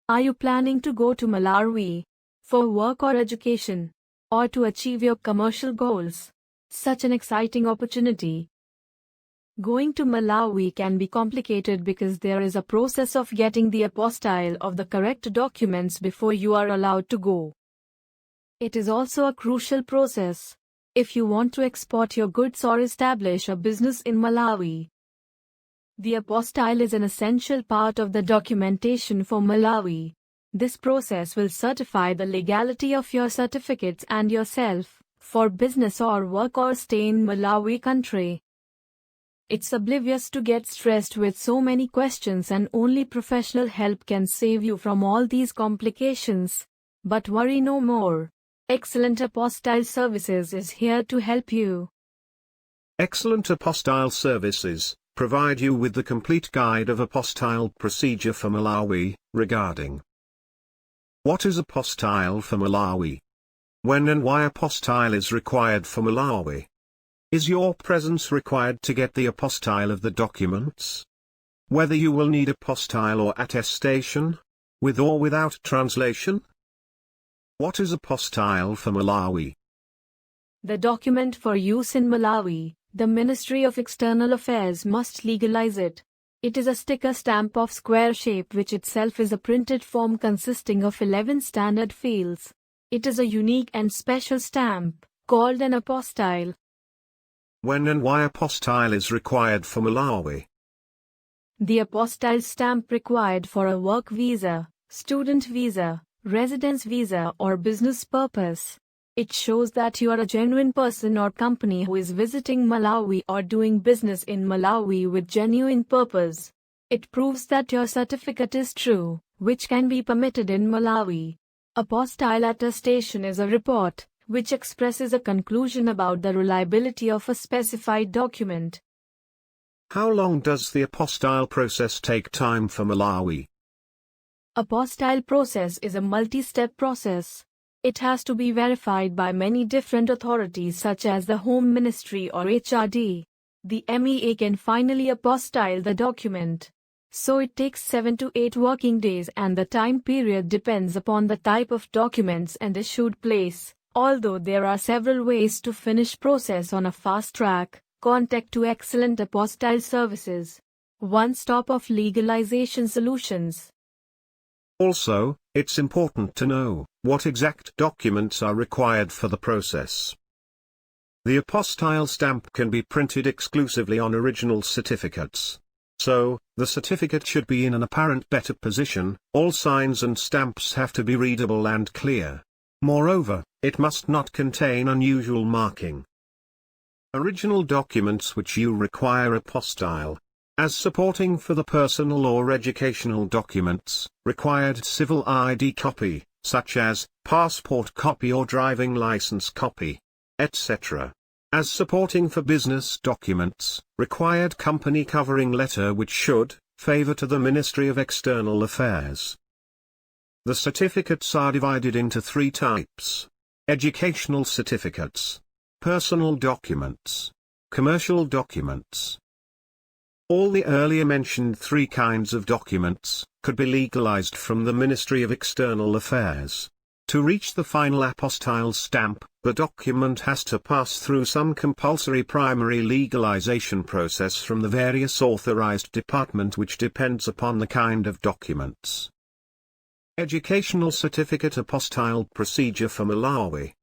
Are you planning to go to Malawi for work or education, or to achieve your commercial goals? Such an exciting opportunity. Going to Malawi can be complicated because there is a process of getting the apostille of the correct documents before you are allowed to go. It is also a crucial process if you want to export your goods or establish a business in Malawi. The apostille is an essential part of the documentation for Malawi. This process will certify the legality of your certificates and yourself for business or work or stay in Malawi country. It's oblivious to get stressed with so many questions, and only professional help can save you from all these complications. But worry no more. Excellent Apostille Services is here to help you. Excellent Apostille Services provide you with the complete guide of apostille procedure for Malawi, regarding what is apostille for Malawi, when and why apostille is required for Malawi. Is your presence required to get the apostille of the documents? Whether you will need apostille or attestation, with or without translation? What is apostille for Malawi? The document for use in Malawi. The Ministry of External Affairs must legalize it. It is a sticker stamp of square shape which itself is a printed form consisting of 11 standard fields. It is a unique and special stamp, called an apostille. When and why apostille is required for Malawi? The apostille stamp required for a work visa, student visa, residence visa or business purpose. It shows that you are a genuine person or company who is visiting Malawi or doing business in Malawi with genuine purpose. It proves that your certificate is true, which can be permitted in Malawi. Apostille attestation is a report which expresses a conclusion about the reliability of a specified document. How long does the apostille process take time for Malawi? Apostille process is a multi-step process. It has to be verified by many different authorities such as the Home Ministry or HRD. The MEA can finally apostille the document. So it takes 7 to 8 working days, and the time period depends upon the type of documents and issued place. Although there are several ways to finish process on a fast track, contact to Excellent Apostille Services. One stop of legalization solutions. Also, it's important to know what exact documents are required for the process. The apostille stamp can be printed exclusively on original certificates. So, the certificate should be in an apparent better position. All signs and stamps have to be readable and clear. Moreover, it must not contain unusual marking. Original documents which you require apostille as supporting for the personal or educational documents, required civil ID copy, such as passport copy or driving license copy, etc. As supporting for business documents, required company covering letter which should favor to the Ministry of External Affairs. The certificates are divided into 3 types: educational certificates, personal documents, commercial documents. All the earlier mentioned 3 kinds of documents could be legalized from the Ministry of External Affairs. To reach the final apostille stamp, the document has to pass through some compulsory primary legalization process from the various authorized department, which depends upon the kind of documents. Educational Certificate Apostille Procedure for Malawi.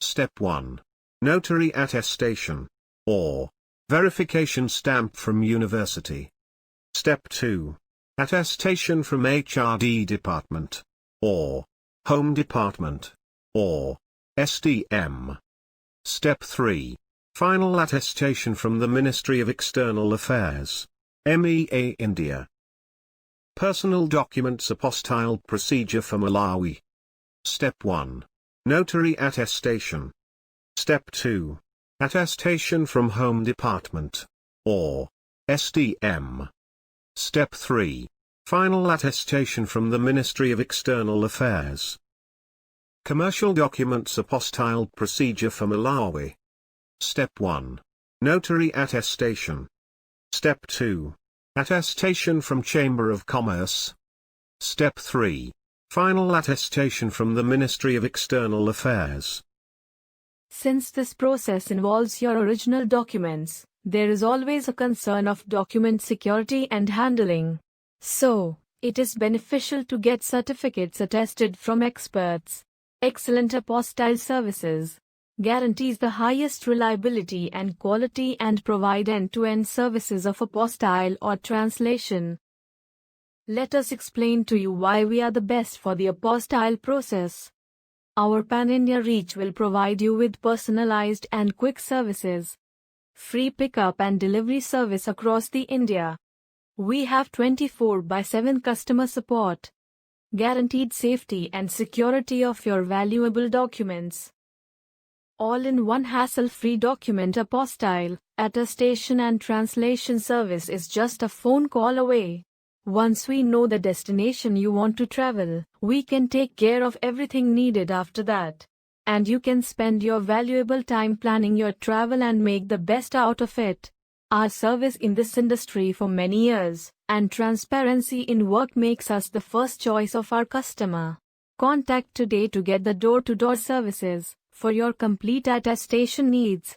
Step 1. Notary attestation, or verification stamp from university. Step 2. Attestation from HRD department, or Home Department, or SDM. Step 3. Final attestation from the Ministry of External Affairs, MEA India. Personal documents apostille procedure for Malawi. Step 1. Notary attestation. Step 2. Attestation from Home Department, or SDM. Step 3. Final attestation from the Ministry of External Affairs. Commercial documents apostille procedure for Malawi. Step 1. Notary attestation. Step 2. Attestation from Chamber of Commerce. Step 3. Final attestation from the Ministry of External Affairs. Since this process involves your original documents, there is always a concern of document security and handling. So, it is beneficial to get certificates attested from experts. Excellent Apostille Services guarantees the highest reliability and quality and provide end-to-end services of apostille or translation. Let us explain to you why we are the best for the apostille process. Our pan-India reach will provide you with personalized and quick services. Free pickup and delivery service across the India. We have 24/7 customer support. Guaranteed safety and security of your valuable documents. All-in-one hassle-free document apostille, attestation and translation service is just a phone call away. Once we know the destination you want to travel, we can take care of everything needed after that. And you can spend your valuable time planning your travel and make the best out of it. Our service in this industry for many years, and transparency in work makes us the first choice of our customer. Contact today to get the door-to-door services for your complete attestation needs.